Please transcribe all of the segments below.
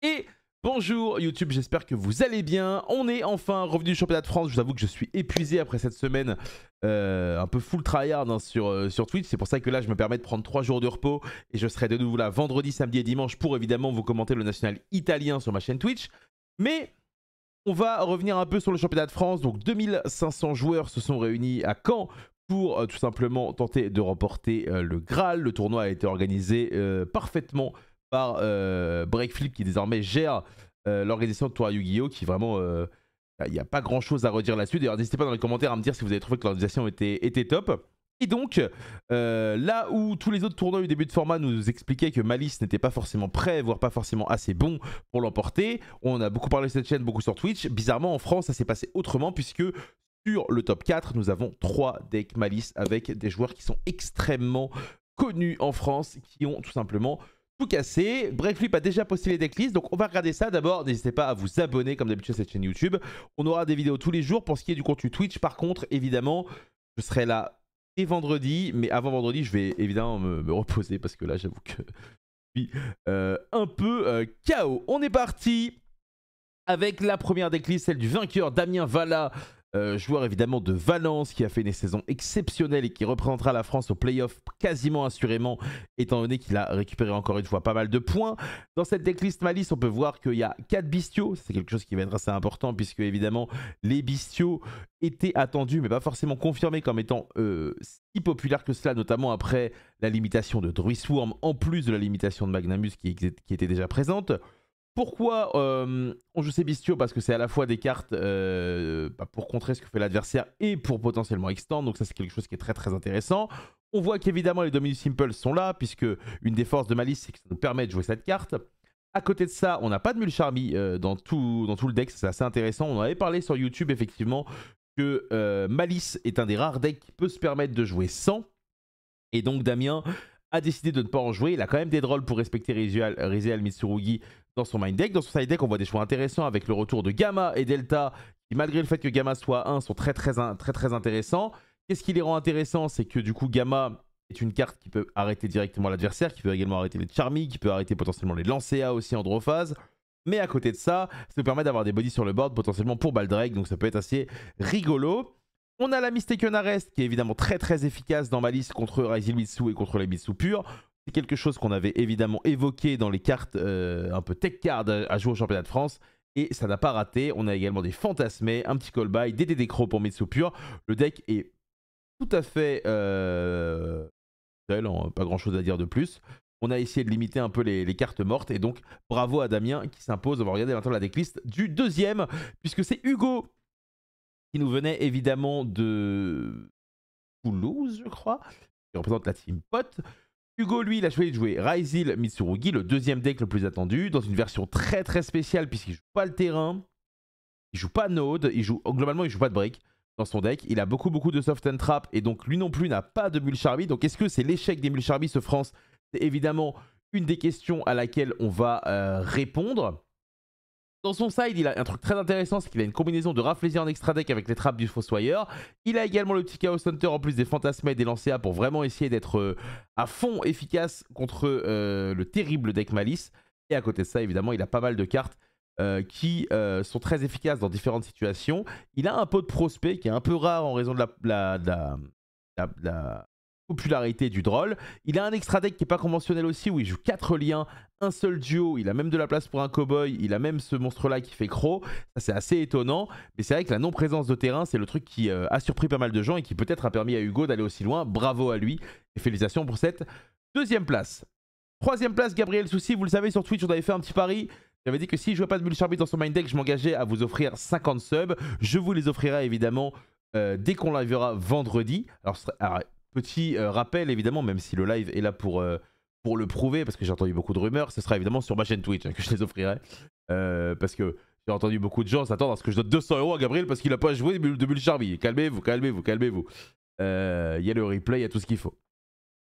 Et bonjour YouTube, j'espère que vous allez bien. On est enfin revenu du championnat de France. Je vous avoue que je suis épuisé après cette semaine un peu full tryhard hein, sur Twitch. C'est pour ça que là je me permets de prendre 3 jours de repos. Et je serai de nouveau là vendredi, samedi et dimanche pour évidemment vous commenter le national italien sur ma chaîne Twitch. Mais on va revenir un peu sur le championnat de France. Donc 2500 joueurs se sont réunis à Caen pour tout simplement tenter de remporter le Graal. Le tournoi a été organisé parfaitement par Breakflip qui désormais gère l'organisation de Tour Yu-Gi-Oh! Qui vraiment, il n'y a pas grand chose à redire là-dessus. D'ailleurs, n'hésitez pas dans les commentaires à me dire si vous avez trouvé que l'organisation était top. Et donc, là où tous les autres tournois du début de format nous expliquaient que Malice n'était pas forcément prêt, voire pas forcément assez bon pour l'emporter, on a beaucoup parlé sur cette chaîne, beaucoup sur Twitch. Bizarrement, en France, ça s'est passé autrement puisque sur le top 4, nous avons 3 decks Malice avec des joueurs qui sont extrêmement connus en France, qui ont tout simplement tout cassé. Breakflip a déjà posté les decklists, donc on va regarder ça. D'abord, n'hésitez pas à vous abonner comme d'habitude à cette chaîne YouTube. On aura des vidéos tous les jours. Pour ce qui est du contenu Twitch, par contre, évidemment, je serai là dès vendredi, mais avant vendredi, je vais évidemment me reposer parce que là, j'avoue que je suis un peu KO. On est parti avec la première decklist, celle du vainqueur Damien Valla. Joueur évidemment de Valence qui a fait une saison exceptionnelle et qui représentera la France au playoff quasiment assurément étant donné qu'il a récupéré encore une fois pas mal de points. Dans cette decklist Malice, on peut voir qu'il y a 4 bestiaux. C'est quelque chose qui va être assez important puisque évidemment les bestiaux étaient attendus mais pas forcément confirmés comme étant si populaires que cela, notamment après la limitation de Druisworm en plus de la limitation de Magnamus qui était déjà présente. Pourquoi on joue ces bestiaux? Parce que c'est à la fois des cartes pour contrer ce que fait l'adversaire et pour potentiellement extendre. Donc ça c'est quelque chose qui est très très intéressant. On voit qu'évidemment les Dominus Simple sont là, puisque une des forces de Malice c'est que ça nous permet de jouer cette carte. À côté de ça, on n'a pas de Mulcharmy dans tout le deck, c'est assez intéressant. On en avait parlé sur YouTube effectivement que Malice est un des rares decks qui peut se permettre de jouer sans. Et donc Damien a décidé de ne pas en jouer. Il a quand même des drôles pour respecter Rizeal Mitsurugi dans son main deck. Dans son side deck, on voit des choix intéressants avec le retour de Gamma et Delta, qui malgré le fait que Gamma soit 1, sont très intéressants. Qu'est-ce qui les rend intéressants? C'est que du coup, Gamma est une carte qui peut arrêter directement l'adversaire, qui peut également arrêter les Charmy, qui peut arrêter potentiellement les Lancea aussi en Drophase. Mais à côté de ça, ça nous permet d'avoir des bodies sur le board potentiellement pour Baldrake, donc ça peut être assez rigolo. On a la Mistaken Arrest qui est évidemment très efficace dans Malice contre Raizil Mitsu et contre les Mitsu purs. C'est quelque chose qu'on avait évidemment évoqué dans les cartes un peu tech card à jouer au championnat de France. Et ça n'a pas raté. On a également des fantasmés, un petit call-by, des DD Crow pour Mitsu pur. Le deck est tout à fait pas grand chose à dire de plus. On a essayé de limiter un peu les cartes mortes. Et donc bravo à Damien qui s'impose. On va regarder maintenant la decklist du deuxième, puisque c'est Hugo qui nous venait évidemment de Toulouse, je crois, qui représente la team Pot. Hugo, lui, il a choisi de jouer Raizil Mitsurugi, le deuxième deck le plus attendu, dans une version très spéciale, puisqu'il joue pas le terrain, il joue pas Node, globalement, il joue pas de break dans son deck. Il a beaucoup de soft and trap, et donc lui non plus n'a pas de Mulcharmy. Donc est-ce que c'est l'échec des Mulcharmy, ce France? C'est évidemment une des questions à laquelle on va répondre. Dans son side, il a un truc très intéressant, c'est qu'il a une combinaison de Rafflesia en extra deck avec les trappes du Fossoyeur. Il a également le petit Chaos Hunter en plus des Fantasmes et des Lancea pour vraiment essayer d'être à fond efficace contre le terrible deck Malice. Et à côté de ça, évidemment, il a pas mal de cartes qui sont très efficaces dans différentes situations. Il a un pot de prospect qui est un peu rare en raison de la popularité du Droll. Il a un extra deck qui n'est pas conventionnel aussi où il joue 4 liens, un seul duo, il a même de la place pour un cowboy, il a même ce monstre là qui fait croc. Ça c'est assez étonnant, mais c'est vrai que la non-présence de terrain c'est le truc qui a surpris pas mal de gens et qui peut-être a permis à Hugo d'aller aussi loin. Bravo à lui et félicitations pour cette deuxième place. Troisième place, Gabriel Souci, vous le savez sur Twitch on avait fait un petit pari. J'avais dit que si je jouais pas de Mulcharmy dans son main deck, je m'engageais à vous offrir 50 subs. Je vous les offrirai évidemment dès qu'on la verra vendredi. Alors petit rappel évidemment, même si le live est là pour le prouver, parce que j'ai entendu beaucoup de rumeurs, ce sera évidemment sur ma chaîne Twitch que je les offrirai. Parce que j'ai entendu beaucoup de gens s'attendre à ce que je donne 200 € à Gabriel parce qu'il n'a pas joué de Mulcharmy. Calmez-vous. Il y a le replay, il y a tout ce qu'il faut.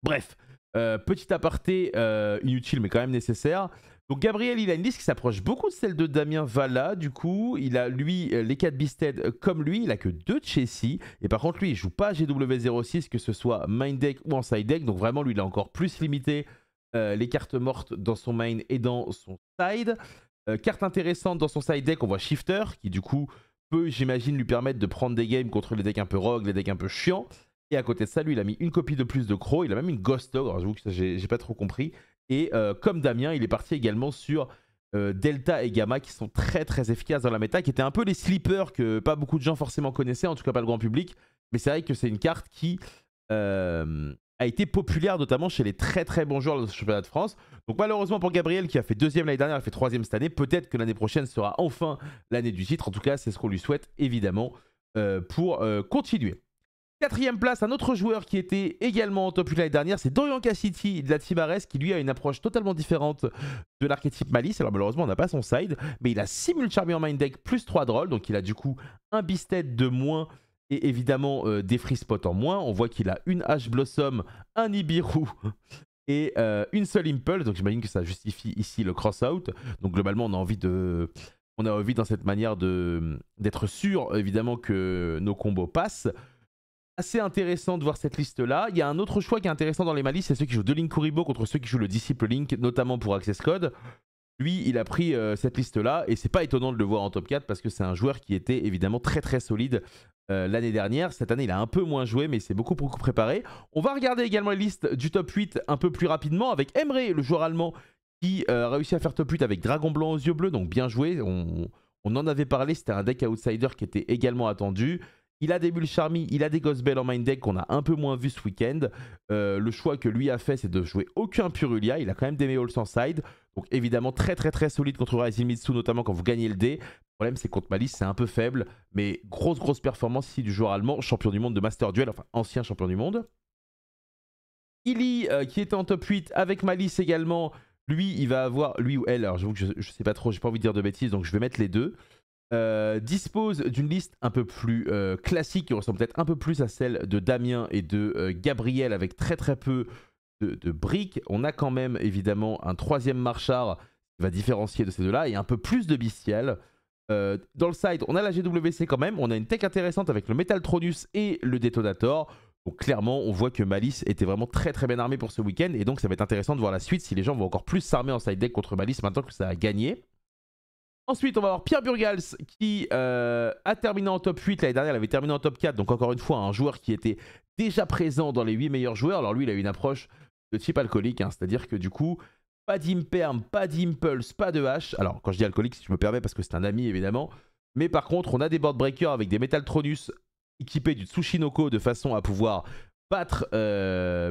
Bref, petit aparté inutile mais quand même nécessaire. Donc Gabriel, il a une liste qui s'approche beaucoup de celle de Damien Valla. Du coup, il a lui les 4 Beasted comme lui. Il a que 2 Chessy. Et par contre, lui, il joue pas GW06, que ce soit main deck ou en side deck. Donc vraiment, lui, il a encore plus limité les cartes mortes dans son main et dans son side. Carte intéressante dans son side deck, on voit Shifter, qui du coup peut, j'imagine, lui permettre de prendre des games contre les decks un peu rogue, les decks un peu chiants. Et à côté de ça, lui, il a mis une copie de plus de Crow, il a même une Ghost Dog, alors j'avoue que ça, j'ai pas trop compris. Et comme Damien, il est parti également sur Delta et Gamma, qui sont très très efficaces dans la méta, qui étaient un peu les sleepers que pas beaucoup de gens forcément connaissaient, en tout cas pas le grand public. Mais c'est vrai que c'est une carte qui a été populaire, notamment chez les très très bons joueurs de ce championnat de France. Donc malheureusement pour Gabriel, qui a fait 2e l'année dernière, il a fait 3e cette année, peut-être que l'année prochaine sera enfin l'année du titre. En tout cas, c'est ce qu'on lui souhaite évidemment pour continuer. 4e place, un autre joueur qui était également en top 8 l'année dernière, c'est Dorian Cassidy de la Team Ares, qui lui a une approche totalement différente de l'archétype Malice. Alors malheureusement, on n'a pas son side, mais il a Simul Charmy en main deck plus 3 drôles, donc il a du coup un Beasted de moins et évidemment des free spots en moins. On voit qu'il a une Ash Blossom, un Nibiru et une seule Impulse, donc j'imagine que ça justifie ici le cross-out. Donc globalement, on a envie dans cette manière d'être sûr évidemment que nos combos passent. Assez intéressant de voir cette liste-là. Il y a un autre choix qui est intéressant dans les malices, c'est ceux qui jouent 2 Link Kuribo contre ceux qui jouent le Disciple Link, notamment pour Access Code. Lui, il a pris cette liste-là, et c'est pas étonnant de le voir en top 4, parce que c'est un joueur qui était évidemment très très solide l'année dernière. Cette année, il a un peu moins joué, mais c'est beaucoup préparé. On va regarder également les listes du top 8 un peu plus rapidement, avec Emre, le joueur allemand, qui a réussi à faire top 8 avec Dragon Blanc aux yeux bleus, donc bien joué. On en avait parlé, c'était un deck outsider qui était également attendu. Il a des Mul Charmy, il a des Ghost Bell en main deck qu'on a un peu moins vu ce week-end. Le choix que lui a fait, c'est de jouer aucun Purulia. Il a quand même des Meols en side. Donc évidemment très solide contre Rising Mitsu, notamment quand vous gagnez le dé. Le problème, c'est que contre Malice, c'est un peu faible. Mais grosse performance ici du joueur allemand, champion du monde de Master Duel, enfin ancien champion du monde. Illy, qui était en top 8 avec Malice également. Lui, il va avoir, lui ou elle, alors j'avoue que je sais pas trop, j'ai pas envie de dire de bêtises, donc je vais mettre les deux. Dispose d'une liste un peu plus classique, qui ressemble peut-être un peu plus à celle de Damien et de Gabriel, avec très peu de briques. On a quand même évidemment un 3e marchard qui va différencier de ces deux-là, et un peu plus de bestial. Dans le side, on a la GWC quand même, on a une tech intéressante avec le Metaltronus et le Detonator. Donc clairement, on voit que Malice était vraiment très bien armé pour ce week-end, et donc ça va être intéressant de voir la suite si les gens vont encore plus s'armer en side deck contre Malice maintenant que ça a gagné. Ensuite, on va avoir Pierre Burgals qui a terminé en top 8. L'année dernière, il avait terminé en top 4. Donc encore une fois, un joueur qui était déjà présent dans les 8 meilleurs joueurs. Alors lui, il a une approche de type alcoolique. Hein, c'est-à-dire que du coup, pas d'imperm, pas d'impulse, pas de hache. Alors quand je dis alcoolique, si je me permets, parce que c'est un ami évidemment. Mais par contre, on a des board breakers avec des Metaltronus équipés du Tsushinoko de façon à pouvoir battre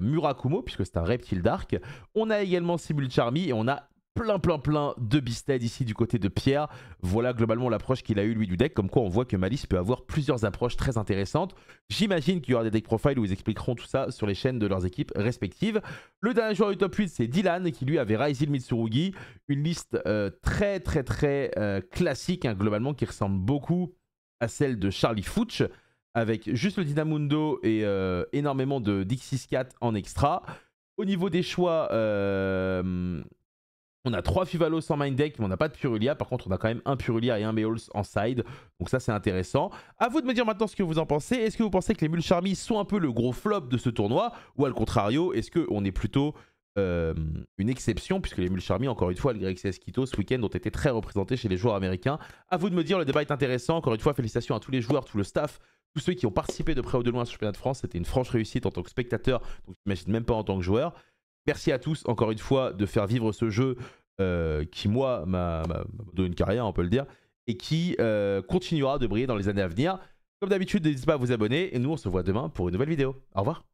Murakumo, puisque c'est un reptile dark. On a également Simul Charmy et on a plein de Beasted ici du côté de Pierre. Voilà globalement l'approche qu'il a eu lui du deck, comme quoi on voit que Malice peut avoir plusieurs approches très intéressantes. J'imagine qu'il y aura des deck profiles où ils expliqueront tout ça sur les chaînes de leurs équipes respectives. Le dernier joueur du top 8, c'est Dylan, qui lui avait Raizil Mitsurugi, une liste très classique, hein, globalement, qui ressemble beaucoup à celle de Charlie Fouch, avec juste le Dynamundo et énormément de Dixis 4 en extra. Au niveau des choix, on a 3 Fivalos en main deck, mais on n'a pas de Purulia. Par contre, on a quand même un Purulia et un Meols en side. Donc ça, c'est intéressant. À vous de me dire maintenant ce que vous en pensez. Est-ce que vous pensez que les Mul Charmy sont un peu le gros flop de ce tournoi? Ou à contrario, est-ce qu'on est plutôt une exception? Puisque les Mul Charmy, encore une fois, le XCS Quito, ce week-end, ont été très représentés chez les joueurs américains. À vous de me dire, le débat est intéressant. Encore une fois, félicitations à tous les joueurs, tout le staff, tous ceux qui ont participé de près ou de loin à ce championnat de France. C'était une franche réussite en tant que spectateur. Donc, j'imagine même pas en tant que joueur. Merci à tous, encore une fois, de faire vivre ce jeu qui, moi, m'a donné une carrière, on peut le dire, et qui continuera de briller dans les années à venir. Comme d'habitude, n'hésitez pas à vous abonner, et nous, on se voit demain pour une nouvelle vidéo. Au revoir.